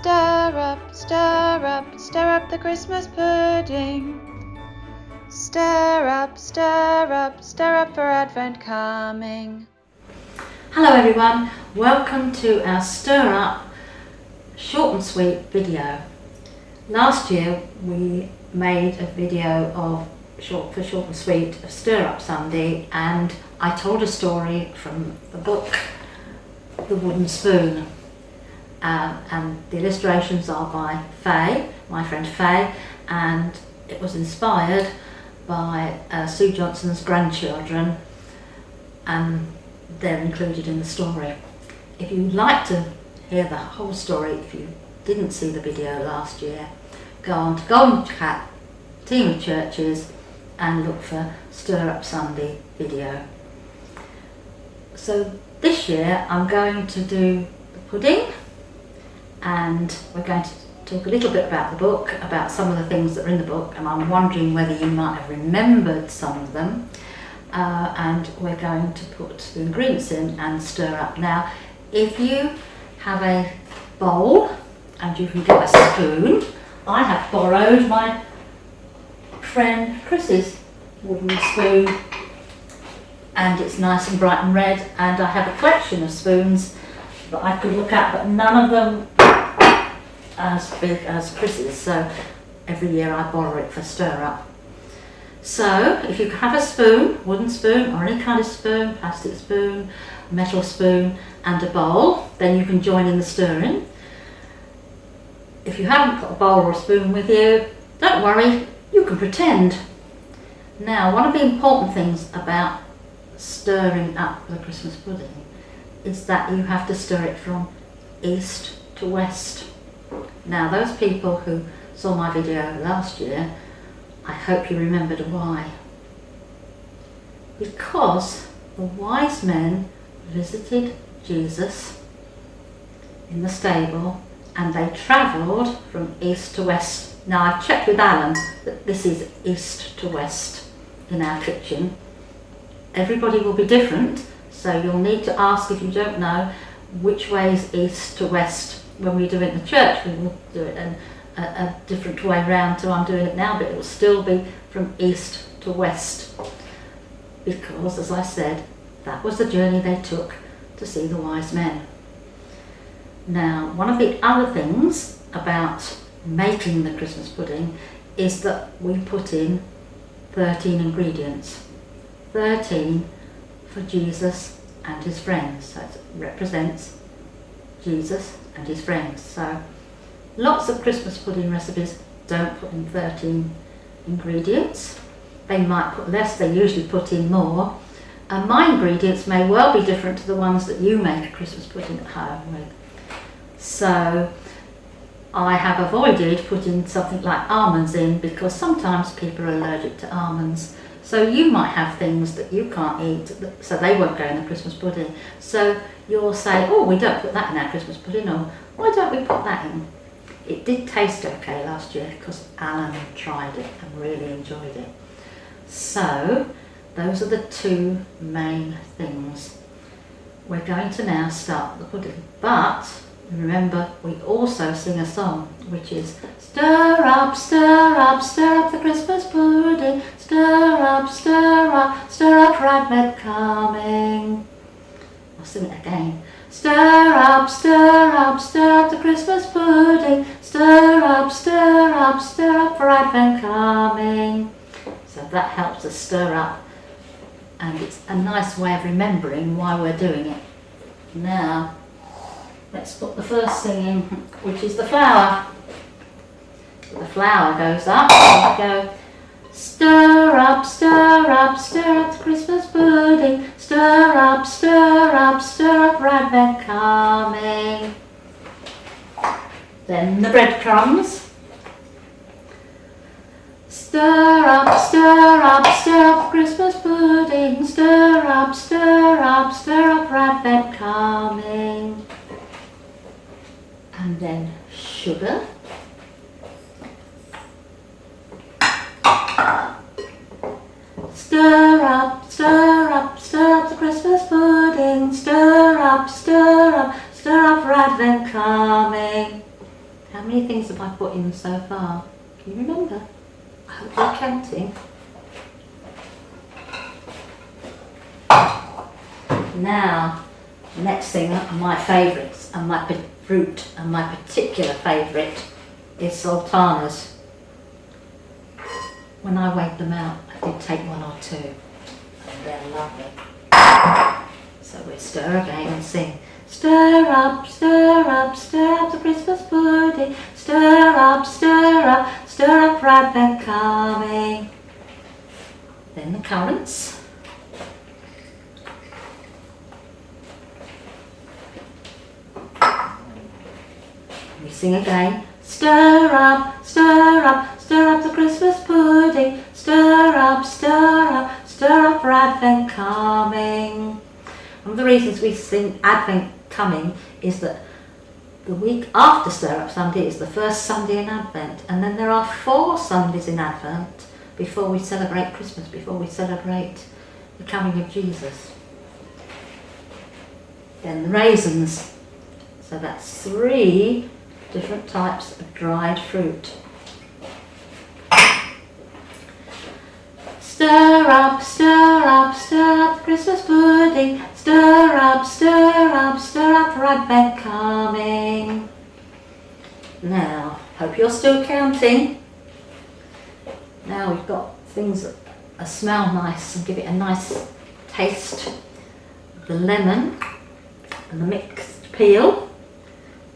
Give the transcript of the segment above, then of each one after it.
stir up the Christmas pudding. Stir up for Advent coming. Hello everyone, welcome to our Stir Up short and sweet video. Last year we made a video of short and sweet of Stir Up Sunday, and I told a story from the book The Wooden Spoon, and the illustrations are by Faye, my friend Faye, and it was inspired by Sue Johnson's grandchildren, and they're included in the story. If you'd like to hear the whole story, if you didn't see the video last year, go on to Golden Cat Team of Churches and look for Stir Up Sunday video. So this year I'm going to do the pudding, and we're going to talk a little bit about the book, about some of the things that are in the book, and I'm wondering whether you might have remembered some of them. And we're going to put the ingredients in and stir up. Now, if you have a bowl and you can get a spoon, I have borrowed my friend Chris's wooden spoon, and it's nice and bright and red, and I have a collection of spoons that I could look at, but none of them as big as Chris's, so every year I borrow it for stir up. So if you have a spoon, wooden spoon or any kind of spoon, plastic spoon, metal spoon and a bowl, then you can join in the stirring. If you haven't got a bowl or a spoon with you, don't worry, you can pretend. Now, one of the important things about stirring up the Christmas pudding is that you have to stir it from east to west. Now, those people who saw my video last year, I hope you remembered why. Because the wise men visited Jesus in the stable and they travelled from east to west. Now, I've checked with Alan that this is east to west in our kitchen. Everybody will be different, so you'll need to ask, if you don't know, which way is east to west. When we do it in the church, we will do it in a different way round to I'm doing it now, but it will still be from east to west, because, as I said, that was the journey they took to see the wise men. Now, one of the other things about making the Christmas pudding is that we put in 13 ingredients. 13 for Jesus and his friends, so it represents Jesus and his friends. So lots of Christmas pudding recipes don't put in 13 ingredients. They might put less, they usually put in more. And my ingredients may well be different to the ones that you make a Christmas pudding at home with. So I have avoided putting something like almonds in, because sometimes people are allergic to almonds. So you might have things that you can't eat, so they won't go in the Christmas pudding. So you'll say, oh, we don't put that in our Christmas pudding, or why don't we put that in? It did taste okay last year because Alan tried it and really enjoyed it. So those are the two main things. We're going to now start the pudding, but remember, we also sing a song which is stir up the Christmas pudding, stir up for Advent coming. I'll sing it again. Stir up the Christmas pudding, stir up for Advent coming. So that helps us stir up, and it's a nice way of remembering why we're doing it. Now, let's put the first thing in, which is the flour. The flour goes up, there we go. Stir up the Christmas pudding, stir up for Advent coming. Then the breadcrumbs. Stir up Christmas pudding, stir up for Advent coming. And then sugar. Stir up the Christmas pudding, stir up for Advent coming. many things have I put in so far? Can you remember? I hope you're counting. Now, next thing are my favourites, and my fruit, and my particular favourite is sultanas. When I weighed them out, I did take 1 or 2, and they're lovely. So we stir again and sing. Stir up, stir up, stir up the Christmas pudding. Stir up, stir up for Advent coming. Then the currants. We sing again. Stir up, stir up, stir up the Christmas pudding. Stir up, stir up for Advent coming. One of the reasons we sing Advent coming is that the week after Stir Up Sunday is the first Sunday in Advent, and then there are 4 Sundays in Advent before we celebrate Christmas, before we celebrate the coming of Jesus. Then the raisins. So that's 3 different types of dried fruit. Stir up, stir up, stir up Christmas pudding. Stir up, stir up for Advent coming. Now, hope you're still counting. Now we've got things that smell nice and give it a nice taste. The lemon and the mixed peel.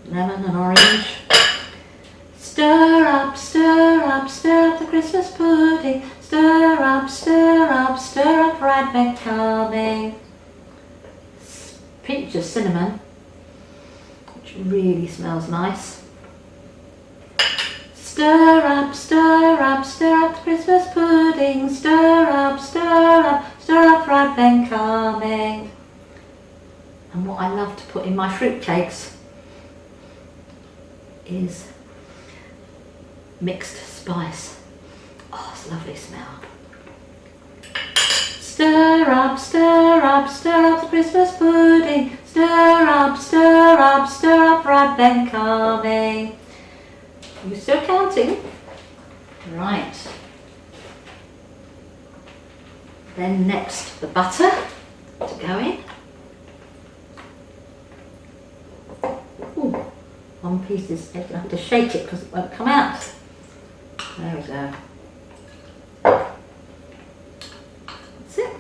Lemon and orange. Stir up, stir up, stir up the Christmas pudding. Stir up, stir up for Advent coming. Pinch of cinnamon, which really smells nice. Stir up, stir up, stir up the Christmas pudding. Stir up, stir up for Advent coming. And what I love to put in my fruit cakes is mixed spice. Oh, it's a lovely smell. Stir up, stir up the Christmas pudding. Stir up for Advent coming. Are you still counting? Right. Then next, the butter to go in. Ooh, one piece is, I have to shake it because it won't come out. There we go. That's it.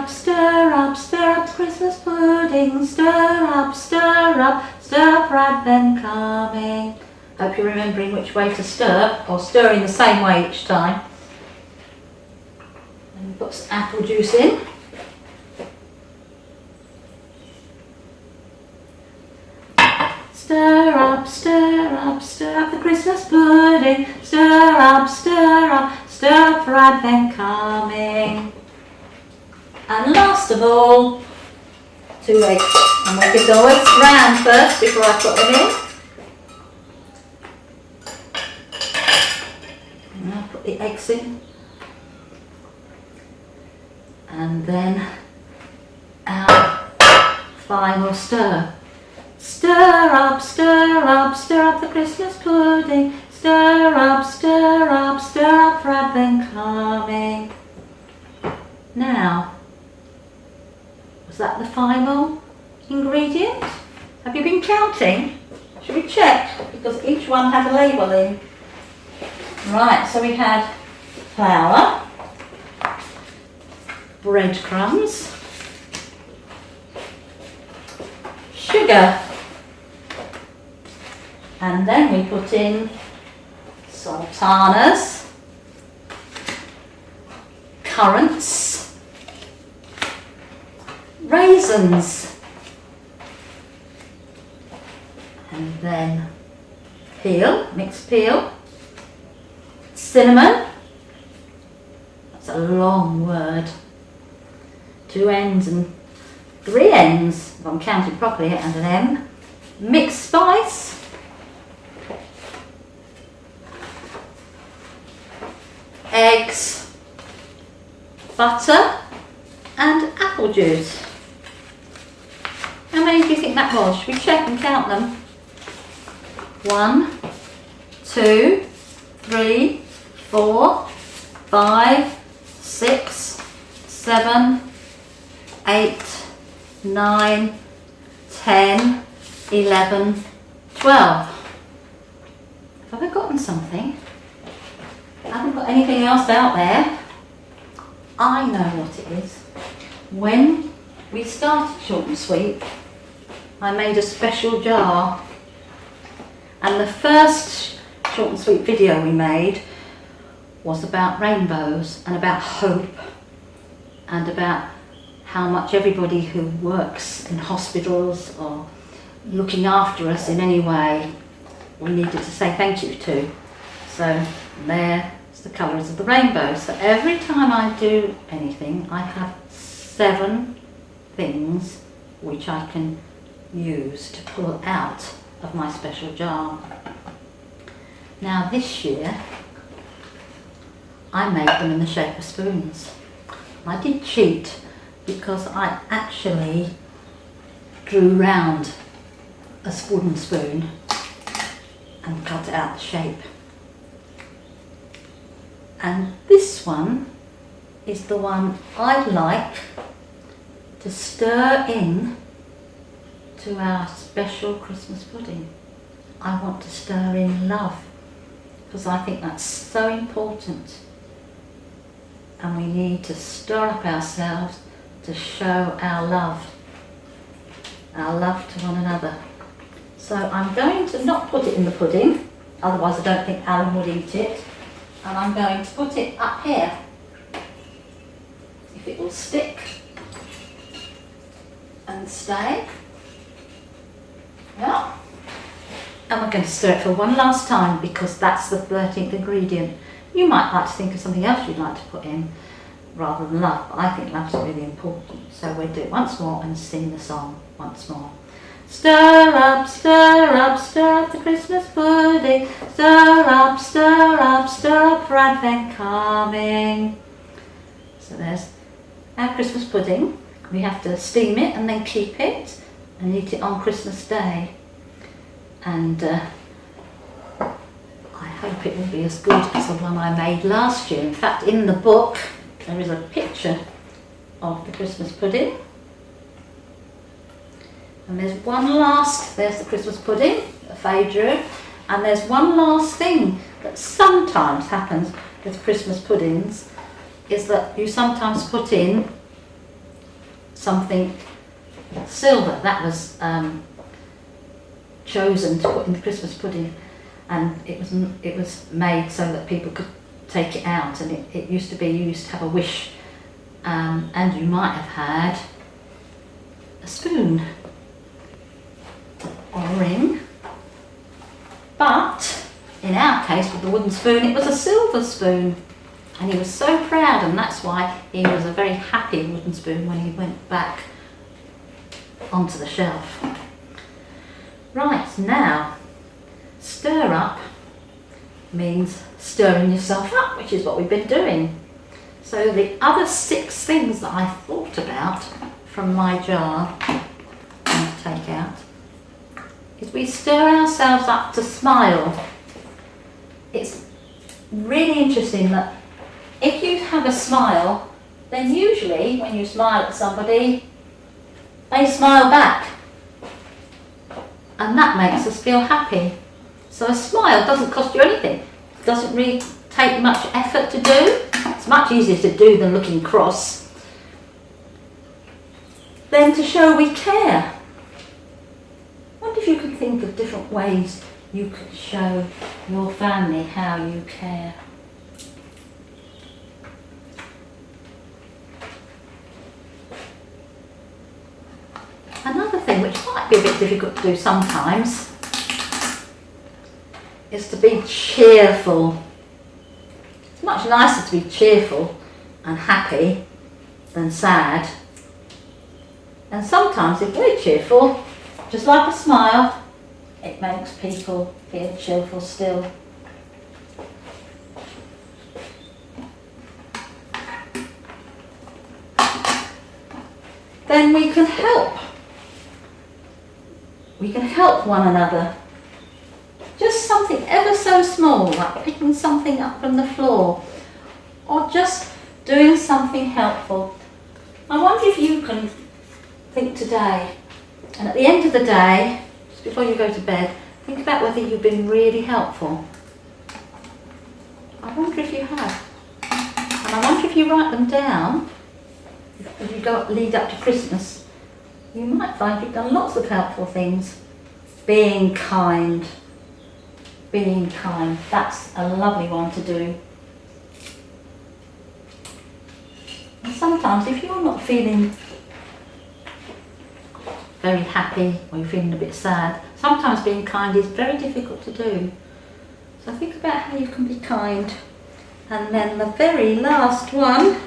Stir up the Christmas pudding. Stir up for Advent coming. Hope you're remembering which way to stir, or stir in the same way each time. And put some apple juice in. Stir up the Christmas pudding. Stir up for Advent coming. And last of all, 2 eggs. And we'll give the whisk round first before I put them in. And I'll put the eggs in. And then our final stir. Stir up the Christmas pudding. Stir up for Advent coming. Now, was that the final ingredient? Have you been counting? Should we check? Because each one had a label in. Right, so we had flour, breadcrumbs, sugar, and then we put in sultanas, currants, raisins, and then peel, mixed peel, cinnamon, that's a long word, 2 ends and 3 ends, if I'm counting properly, and an M, mixed spice, eggs, butter and apple juice. many do you think that was? Should we check and count them? 1, 2, 3, 4, 5, 6, 7, 8, 9, 10, 11, 12. Have I forgotten something? I haven't got anything else out there. I know what it is. When we started Short and Sweet, I made a special jar, and the first Short and Sweet video we made was about rainbows and about hope and about how much everybody who works in hospitals or looking after us in any way we needed to say thank you to. So there's the colours of the rainbow. So every time I do anything, I have 7 things which I can use to pull out of my special jar. Now this year I made them in the shape of spoons. I did cheat because I actually drew round a wooden spoon and cut out the shape. And this one is the one I'd like to stir in to our special Christmas pudding. I want to stir in love because I think that's so important, and we need to stir up ourselves to show our love to one another. So I'm going to not put it in the pudding, otherwise I don't think Alan would eat it, and I'm going to put it up here, if it will stick and stay. Yeah. And we're going to stir it for one last time because that's the 13th ingredient. You might like to think of something else you'd like to put in rather than love, but I think love's really important. So we'll do it once more and sing the song once more. Stir up, stir up, stir up the Christmas pudding. Stir up, stir up, stir up for Advent coming. So there's our Christmas pudding. We have to steam it and then keep it and eat it on Christmas Day. And I hope it will be as good as the one I made last year. In fact, in the book there is a picture of the Christmas pudding. And there's the Christmas pudding that Faye drew, and there's one last thing that sometimes happens with Christmas puddings, is that you sometimes put in something silver. That was chosen to put in the Christmas pudding, and it was made so that people could take it out, and it used to be you used to have a wish, and you might have had a spoon or a ring, but in our case with the wooden spoon it was a silver spoon, and he was so proud, and that's why he was a very happy wooden spoon when he went back onto the shelf. Right, now stir up means stirring yourself up, which is what we've been doing. So the other 6 things that I thought about from my jar and take out is we stir ourselves up to smile. It's really interesting that if you have a smile, then usually when you smile at somebody, they smile back, and that makes us feel happy. So a smile doesn't cost you anything. It doesn't really take much effort to do. It's much easier to do than looking cross. Then to show we care. I wonder if you could think of different ways you could show your family how you care. Another thing which might be a bit difficult to do sometimes is to be cheerful. It's much nicer to be cheerful and happy than sad. And sometimes if we're cheerful, just like a smile, it makes people feel cheerful still. Then we can help we can help one another. Just something ever so small, like picking something up from the floor, or just doing something helpful. I wonder if you can think today, and at the end of the day, just before you go to bed, think about whether you've been really helpful. I wonder if you have. And I wonder if you write them down, as you lead up to Christmas, you might find you've done lots of helpful things. Being kind. Being kind. That's a lovely one to do. And sometimes if you're not feeling very happy or you're feeling a bit sad, sometimes being kind is very difficult to do. So think about how you can be kind. And then the very last one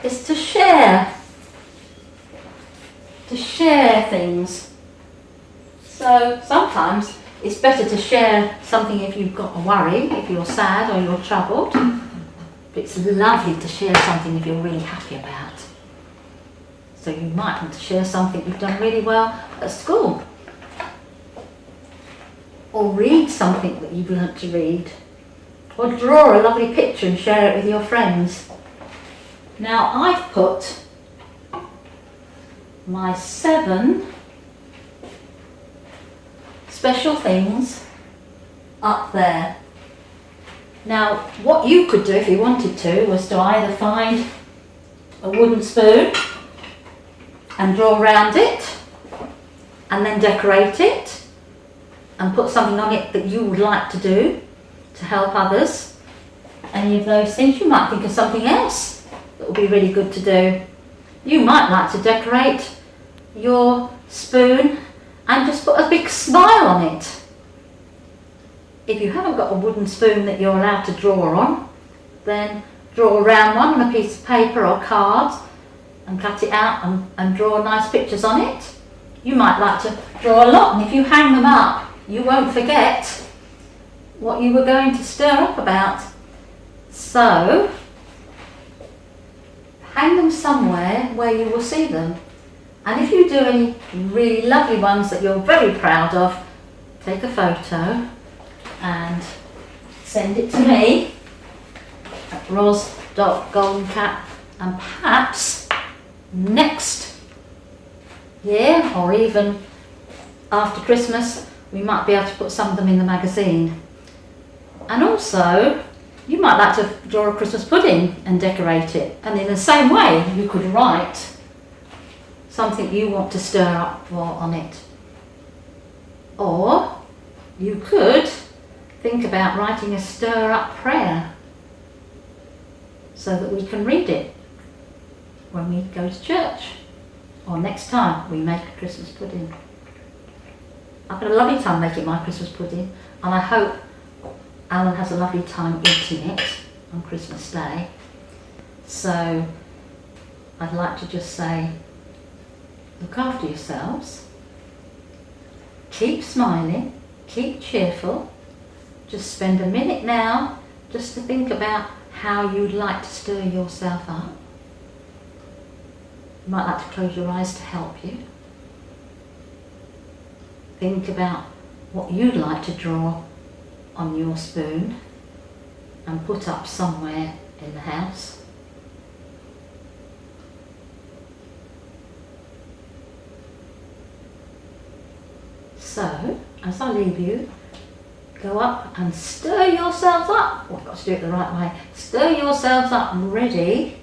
is to share. To share things. So sometimes it's better to share something if you've got a worry, if you're sad or you're troubled. But it's lovely to share something if you're really happy about. So you might want to share something you've done really well at school. Or read something that you've learnt to read. Or draw a lovely picture and share it with your friends. Now I've put my 7 special things up there. Now what you could do if you wanted to was to either find a wooden spoon and draw around it and then decorate it and put something on it that you would like to do to help others. Any of those things. You might think of something else that would be really good to do. You might like to decorate your spoon and just put a big smile on it. If you haven't got a wooden spoon that you're allowed to draw on, then draw around one on a piece of paper or cards and cut it out and draw nice pictures on it. You might like to draw a lot, and if you hang them up, you won't forget what you were going to stir up about. So, hang them somewhere where you will see them. And if you do any really lovely ones that you're very proud of, take a photo and send it to me at ros.goldencap, and perhaps next year or even after Christmas we might be able to put some of them in the magazine. And also you might like to draw a Christmas pudding and decorate it, and in the same way you could write something you want to stir up for on it. Or you could think about writing a stir up prayer so that we can read it when we go to church or next time we make a Christmas pudding. I've had a lovely time making my Christmas pudding, and I hope Alan has a lovely time eating it on Christmas Day. So I'd like to just say, look after yourselves, keep smiling, keep cheerful. Just spend a minute now just to think about how you'd like to stir yourself up. You might like to close your eyes to help you. Think about what you'd like to draw on your spoon and put up somewhere in the house. So, as I leave you, go up and stir yourselves up. Well, I've got to do it the right way. Stir yourselves up and ready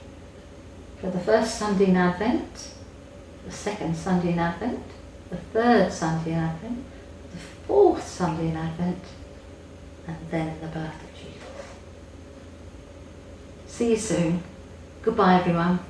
for the first Sunday in Advent, the second Sunday in Advent, the third Sunday in Advent, the fourth Sunday in Advent, and then the birth of Jesus. See you soon. Goodbye, everyone.